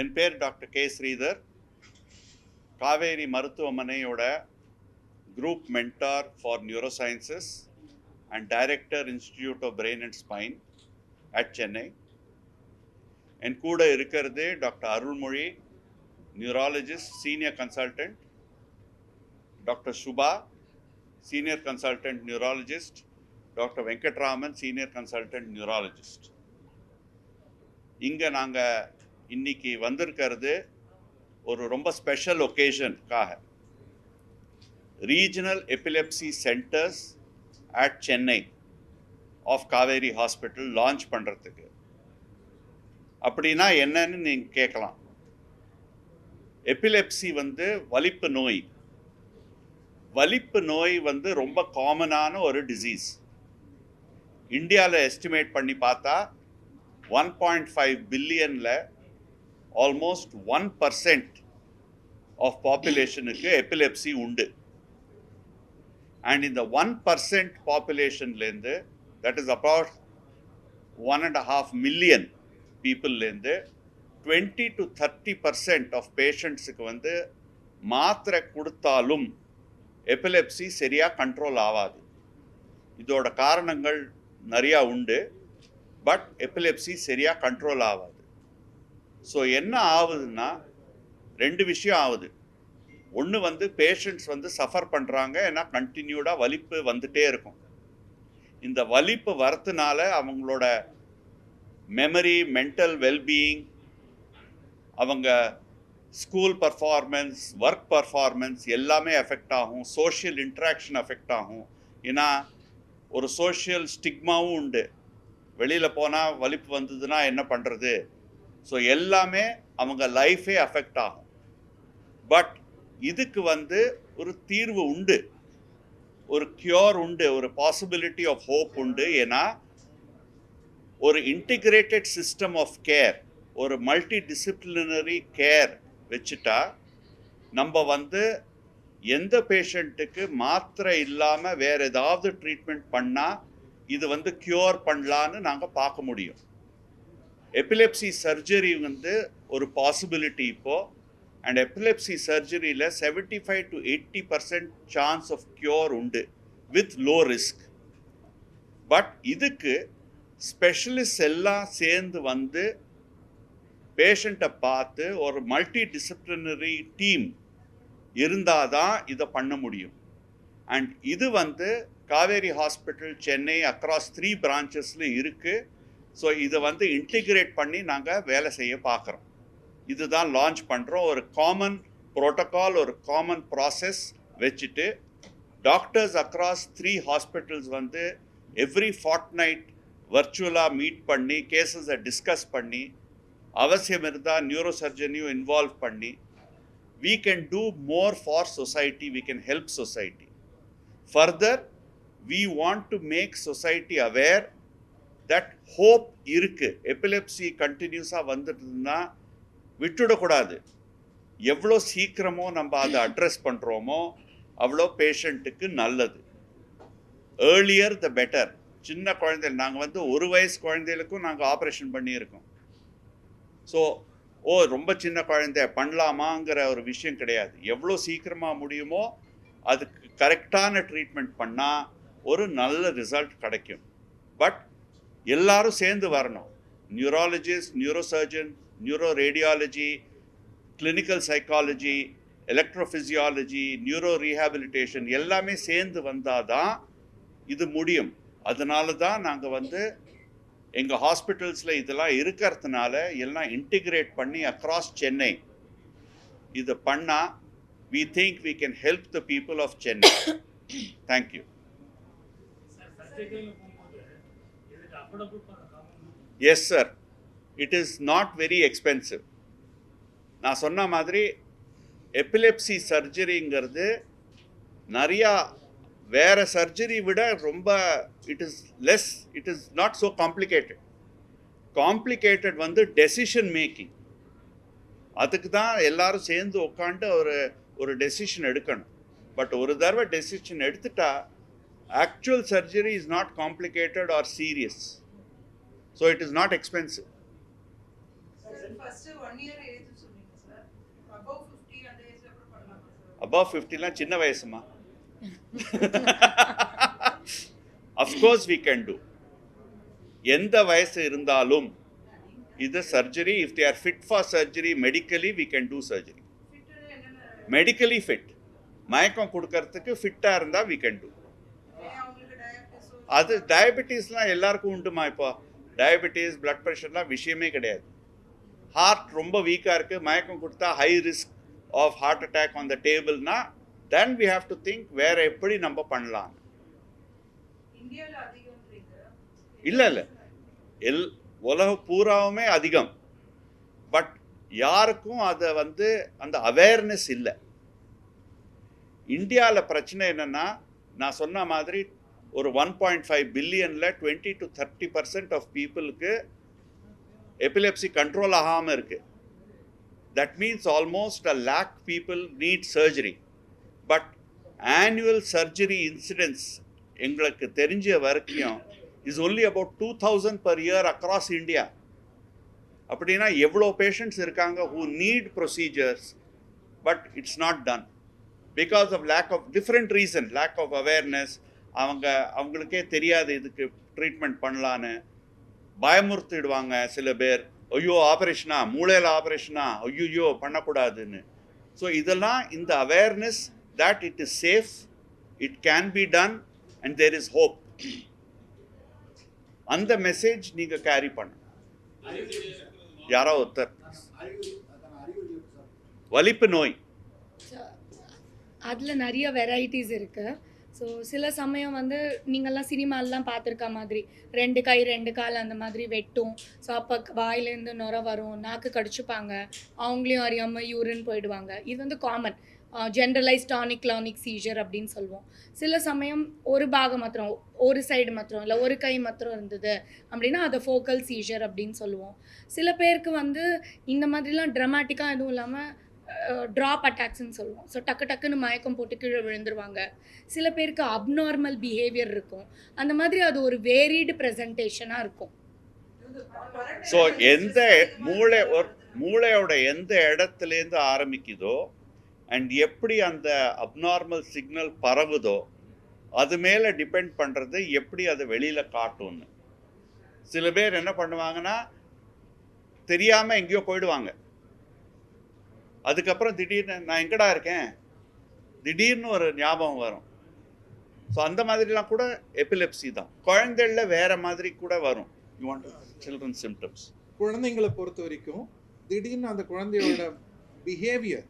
என் பேர் doctor K Sridhar. Kaveri மருத்துவமனையோட group mentor for neurosciences and director institute of brain and spine at Chennai. என் கூட இருக்கிறது doctor Arulmozhi, neurologist, senior consultant, doctor Subha, senior consultant neurologist, doctor Venkatraman, senior consultant neurologist. இங்கே நாங்கள் இன்னைக்கு வந்திருக்கிறது ஒரு ரொம்ப ஸ்பெஷல் ஒகேஷனுக்காக. Regional epilepsy centres at Chennai of Kaveri hospital launch பண்ணுறதுக்கு. அப்படின்னா என்னன்னு நீங்கள் கேட்கலாம். எபிலெப்சி வலிப்பு நோய். வலிப்பு நோய் ரொம்ப காமனான ஒரு டிசீஸ். இந்தியாவில் எஸ்டிமேட் பண்ணி பார்த்தா 1.5 பில்லியனில் ஆல்மோஸ்ட் 1% ஆஃப் பாப்புலேஷனுக்கு எபிலெப்சி உண்டு. அண்ட் இந்த 1% பாப்புலேஷன்லேருந்து, தட் இஸ் அபவுட் 1.5 மில்லியன் பீப்புள்லேருந்து 20 to 30% ஆஃப் பேஷண்ட்ஸுக்கு மாத்திரை கொடுத்தாலும் எபிலெப்சி சரியாக கண்ட்ரோல் ஆகாது. இதோட காரணங்கள் நிறையா உண்டு. பட் எபிலெப்சி சரியாக கண்ட்ரோல் ஆகாது. ஸோ என்ன ஆகுதுன்னா, ரெண்டு விஷயம் ஆகுது. ஒன்று பேஷண்ட்ஸ் சஃபர் பண்ணுறாங்க, ஏன்னா கண்டினியூடாக வலிப்பு வந்துட்டே இருக்கும். இந்த வலிப்பு வரத்துனால அவங்களோட மெமரி, மென்டல் வெல்பீயிங், அவங்க ஸ்கூல் பர்ஃபார்மன்ஸ், ஒர்க் பர்ஃபார்மன்ஸ் எல்லாமே எஃபெக்ட் ஆகும். சோஷியல் இன்ட்ராக்ஷன் எஃபெக்ட் ஆகும். ஏன்னா ஒரு சோஷியல் ஸ்டிக்மாவும் உண்டு. வெளியில் போனால் வலிப்பு வந்ததுன்னா என்ன பண்ணுறது? ஸோ எல்லாமே அவங்க லைஃபே அஃபெக்ட் ஆகும். பட் இதுக்கு ஒரு தீர்வு உண்டு, ஒரு கியூர் உண்டு, ஒரு பாசிபிலிட்டி ஆஃப் ஹோப் உண்டு. ஏன்னா ஒரு இன்டிகிரேட்டட் சிஸ்டம் ஆஃப் கேர், ஒரு மல்டி டிசிப்ளினரி கேர் வச்சுட்டா நம்ம எந்த பேஷண்ட்டுக்கு மாத்திரை இல்லாமல் வேறு ஏதாவது ட்ரீட்மெண்ட் பண்ணால் இது க்யூர் பண்ணலான்னு நாங்கள் பார்க்க முடியும். எபிலெப்சி சர்ஜரி ஒரு பாசிபிலிட்டி இப்போது. அண்ட் எபிலெப்சி சர்ஜரியில் 75 to 80% சான்ஸ் ஆஃப் க்யூர் உண்டு வித் லோ ரிஸ்க். பட் இதுக்கு ஸ்பெஷலிஸ்ட் எல்லாம் சேர்ந்து பேஷண்ட்டை பார்த்து ஒரு மல்டி டிசிப்ளினரி டீம் இருந்தால் தான் இதை பண்ண முடியும். அண்ட் இது காவேரி ஹாஸ்பிட்டல் சென்னை அக்ராஸ் 3 பிரான்ச்சஸில் இருக்குது. ஸோ இதை இன்டிகிரேட் பண்ணி நாங்கள் வேலை செய்ய பார்க்குறோம். இதுதான் லான்ச் பண்ணுறோம். ஒரு காமன் ப்ரோட்டோகால், ஒரு காமன் ப்ராசஸ் வச்சுட்டு doctors across 3 hospitals every fortnight வர்ச்சுவலாக மீட் பண்ணி கேசஸை டிஸ்கஸ் பண்ணி, அவசியம் இருந்தால் நியூரோ சர்ஜனையும் இன்வால்வ் பண்ணி, we can do more for society, we can help society. Further, we want to make society aware that hope இருக்கு. எபிலெப்சி கண்டினியூஸாக வந்துட்டுதுன்னா விட்டுடக்கூடாது. எவ்வளோ சீக்கிரமோ நம்ம அதை அட்ரஸ் பண்ணுறோமோ அவ்வளோ பேஷண்ட்டுக்கு நல்லது. Earlier the better. சின்ன குழந்தைகள், நாங்கள் 1 வயசு குழந்தைகளுக்கும் நாங்கள் ஆப்ரேஷன் பண்ணியிருக்கோம். ஸோ ரொம்ப சின்ன குழந்தை பண்ணலாமாங்கிற ஒரு விஷயம் கிடையாது. எவ்வளோ சீக்கிரமாக முடியுமோ அதுக்கு கரெக்டான ட்ரீட்மெண்ட் பண்ணால் ஒரு நல்ல ரிசல்ட் கிடைக்கும். பட் எல்லாரும் சேர்ந்து வரணும். Neurologist, neurosurgeon, neuro radiology, clinical psychology, electrophysiology, neuro rehabilitation எல்லாமே சேர்ந்து வந்தால் தான் இது முடியும். அதனால தான் நாங்கள் எங்கள் ஹாஸ்பிட்டல்ஸில் இதெல்லாம் இருக்கிறதுனால எல்லாம் இன்டிகிரேட் பண்ணி அக்ராஸ் சென்னை இது பண்ணால் we think we can help the people of Chennai. Thank you. Yes sir, it is not very expensive. நான் சொன்ன மாதிரி எபிலெப்சி சர்ஜரிங்கிறது நிறையா வேறு சர்ஜரி விட ரொம்ப it is not so complicated. Complicated decision making. அதுக்கு தான் எல்லாரும் சேர்ந்து உட்காந்து ஒரு டெசிஷன் எடுக்கணும். பட் ஒரு தடவை டெசிஷன் எடுத்துட்டா actual surgery is not complicated or serious. So it is not expensive. above 50 சின்ன வயசுமா. of course we can do. எந்த வயசு இருந்தாலும் இது surgery, if they are fit for surgery medically we can do surgery. medically fit, மயக்கம் கொடுக்கறதுக்கு ஃபிட்டா இருந்தா we can do. அது டயபெட்டிஸ்லாம் எல்லாருக்கும் உண்டுமா. இப்போ டயபெட்டிஸ், பிளட் ப்ரெஷர்லாம் விஷயமே கிடையாது. ஹார்ட் ரொம்ப வீக்காக இருக்குது, மயக்கம் கொடுத்தா high risk of heart attack on the டேபிள்னா then we have to think வேறு எப்படி நம்ம பண்ணலாம். இல்லை உலகம் பூராவுமே அதிகம். பட் யாருக்கும் அதை அந்த அவேர்னஸ் இல்லை. இந்தியாவில் பிரச்சனை என்னென்னா, நான் சொன்ன மாதிரி ஒரு 1.5 பில்லியனில் 20 to 30% ஆஃப் பீப்புளுக்கு எபிலெப்சி கண்ட்ரோல் ஆகாமல் இருக்குது. That means almost 1 lakh people need surgery. But annual surgery incidents எங்களுக்கு தெரிஞ்ச வரைக்கும் is only about 2000 per year across India. அப்படின்னா எவ்வளோ பேஷண்ட்ஸ் இருக்காங்க who need procedures, but it's not done because of lack of different reason, lack of awareness. அவங்களுக்கே தெரியாது இதுக்கு treatment பண்ணலான்னு பயமுறுத்திடுவாங்க சில பேர். ஐயோ ஆப்ரேஷனா, மூளையில் ஆப்ரேஷனா, ஐயோ பண்ணக்கூடாதுன்னு. ஸோ இதெல்லாம் இந்த awareness that it is safe, it can be done and there is hope. அந்த மெசேஜ் நீங்கள் கேரி பண்ணணும். யாரோ ஒருத்தர் வலிப்பு நோய் அதில் நிறைய வெரைட்டிஸ் இருக்குது. ஸோ சில சமயம் நீங்கள்லாம் சினிமாலெலாம் பார்த்துருக்க மாதிரி 2 கை 2 கால் அந்த மாதிரி வெட்டும். ஸோ அப்போ வாயிலேருந்து நுர வரும், நாக்கு கடிச்சுப்பாங்க, அவங்களையும் அறியாமல் யூரின் போயிடுவாங்க. இது காமன் ஜென்ரலைஸ் டானிக் கிளானிக் சீஜர் அப்படின்னு சொல்லுவோம். சில சமயம் ஒரு பாகம் மாத்திரம், ஒரு சைடு மாத்திரம், இல்லை ஒரு கை மாத்திரம் இருந்தது அப்படின்னா அதை ஃபோக்கல் சீஜர் அப்படின்னு சொல்லுவோம். சில பேருக்கு இந்த மாதிரிலாம் ட்ராமாட்டிக்காக எதுவும் இல்லாமல் ட்ராப் அட்டாக்ஸ்ன்னு சொல்லுவோம். ஸோ டக்குன்னு மயக்கம் போட்டு கீழே விழுந்துருவாங்க. சில பேருக்கு அப்நார்மல் பிஹேவியர் இருக்கும். அந்த மாதிரி அது ஒரு வேரிடு ப்ரெசன்டேஷனாக இருக்கும். ஸோ எந்த மூளையோட எந்த இடத்துலேருந்து ஆரம்பிக்குதோ அண்ட் எப்படி அந்த அப்நார்மல் சிக்னல் பரவுதோ அது மேலே டிபெண்ட் பண்ணுறது எப்படி அதை வெளியில் காட்டும்னு. சில பேர் என்ன பண்ணுவாங்கன்னா தெரியாமல் எங்கேயோ போயிடுவாங்க. அதுக்கப்புறம் திடீர்னு நான் எங்கடா இருக்கேன், திடீர்னு ஒரு ஞாபகம் வரும். ஸோ அந்த மாதிரிலாம் கூட எபிலெப்சி தான். குழந்தைகள வேற மாதிரி கூட வரும். You want children symptoms. குழந்தைங்களை பொறுத்த வரைக்கும் திடீர்னு அந்த குழந்தையோட பிஹேவியர்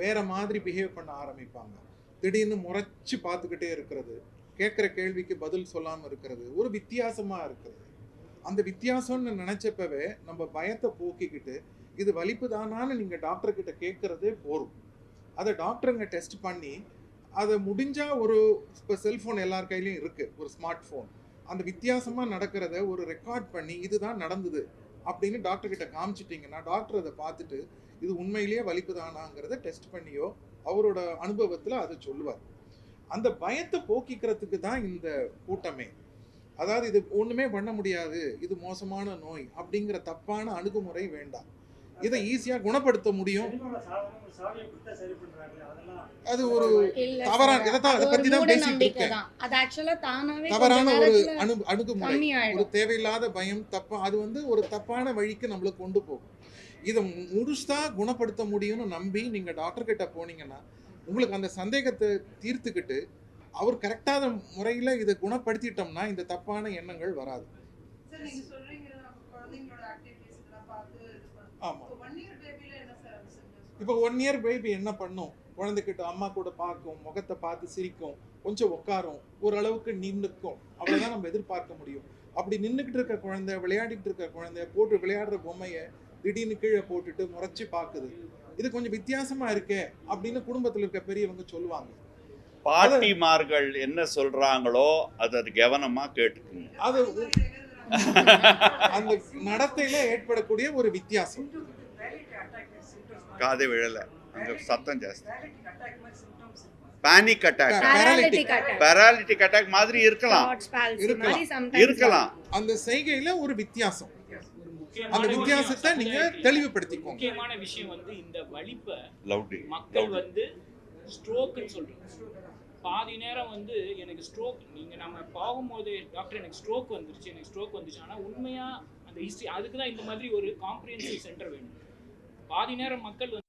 வேற மாதிரி பிஹேவ் பண்ண ஆரம்பிப்பாங்க. திடீர்னு முறைச்சி பார்த்துக்கிட்டே இருக்கிறது, கேட்குற கேள்விக்கு பதில் சொல்லாமல் இருக்கிறது, ஒரு வித்தியாசமாக இருக்கிறது. அந்த வித்தியாசம்னு நினச்சப்பவே நம்ம பயத்தை போக்கிக்கிட்டு இது வலிப்பு தானான்னு நீங்கள் டாக்டர்கிட்ட கேட்குறதே போகும். அதை டாக்டருங்க டெஸ்ட் பண்ணி அதை முடிஞ்சால் இப்போ செல்ஃபோன் எல்லார் கையிலையும் இருக்குது, ஒரு ஸ்மார்ட் ஃபோன், அந்த வித்தியாசமாக நடக்கிறத ஒரு ரெக்கார்ட் பண்ணி இதுதான் நடந்தது அப்படின்னு டாக்டர்கிட்ட காமிச்சிட்டிங்கன்னா டாக்டர் அதை பார்த்துட்டு இது உண்மையிலேயே வலிப்பு தானாங்கிறத டெஸ்ட் பண்ணியோ அவரோட அனுபவத்தில் அதை சொல்லுவார். அந்த பயத்தை போக்கிக்கிறதுக்கு தான் இந்த கூட்டமே. அதாவது இது ஒன்றுமே பண்ண முடியாது, இது மோசமான நோய் அப்படிங்கிற தப்பான அணுகுமுறை வேண்டாம். இதை ஈஸியாக குணப்படுத்த முடியும். அது ஒரு தவறான, அதை பற்றி தான் பேசிட்டு இருக்கேன். தவறான ஒரு அணுகுமுறை, ஒரு தேவையில்லாத பயம், தப்பா, அது ஒரு தப்பான வழிக்கு நம்மளை கொண்டு போகும். இதை முழுசா குணப்படுத்த முடியும்னு நம்பி நீங்க டாக்டர் கிட்ட போனீங்கன்னா உங்களுக்கு அந்த சந்தேகத்தை தீர்த்துக்கிட்டு அவர் கரெக்டான முறையில் இதை குணப்படுத்திட்டோம்னா இந்த தப்பான எண்ணங்கள் வராது. ஆமாம். இப்போ 1 year பேபி என்ன பண்ணும்? குழந்தைகிட்ட அம்மா கூட பார்க்கும், முகத்தை பார்த்து சிரிக்கும், கொஞ்சம் உட்காரும், ஓரளவுக்கு நின்றுக்கும், அவ்வளோதான் நம்ம எதிர்பார்க்க முடியும். அப்படி நின்றுக்கிட்டு இருக்க குழந்தை, விளையாடிட்டு இருக்க குழந்தை போட்டு விளையாடுற பொம்மையை திடீர்னு கீழே போட்டுட்டு முறைச்சி பார்க்குது. இது கொஞ்சம் வித்தியாசமா இருக்கே அப்படின்னு குடும்பத்தில் இருக்க பெரியவங்க சொல்லுவாங்க. பாட்டிமார்கள் என்ன சொல்றாங்களோ அதை கவனமா கேட்டுக்குங்க. அது அந்த நடத்தையில ஏற்படக்கூடிய ஒரு வித்தியாசம். காதை விழல, அங்க சத்தம் ஜாஸ்தி. பேனிக் அட்டாக், பேராலிட்டிக் அட்டாக் மாதிரி இருக்கலாம். அந்த செய்கையில ஒரு வித்தியாசம். அந்த வித்தியாசத்தை நீங்க தெளிவுபடுத்திக்கோங்க. முக்கியமான விஷயம் வந்து இந்த வலிப்பை லவுடி மக்கள் வந்து ஸ்ட்ரோக்குன்னு சொல்றாங்க. பாதி நேரம் வந்து எனக்கு ஸ்ட்ரோக், நீங்க நம்ம போகும்போது டாக்டர் எனக்கு ஸ்ட்ரோக் வந்துருச்சு ஆனா உண்மையா அந்த ஹிஸ்டரி, அதுக்கு தான் இந்த மாதிரி ஒரு காம்ப்ரிஹென்சிவ் சென்டர் வேணும். பாதி நேரம் மக்கள் வந்து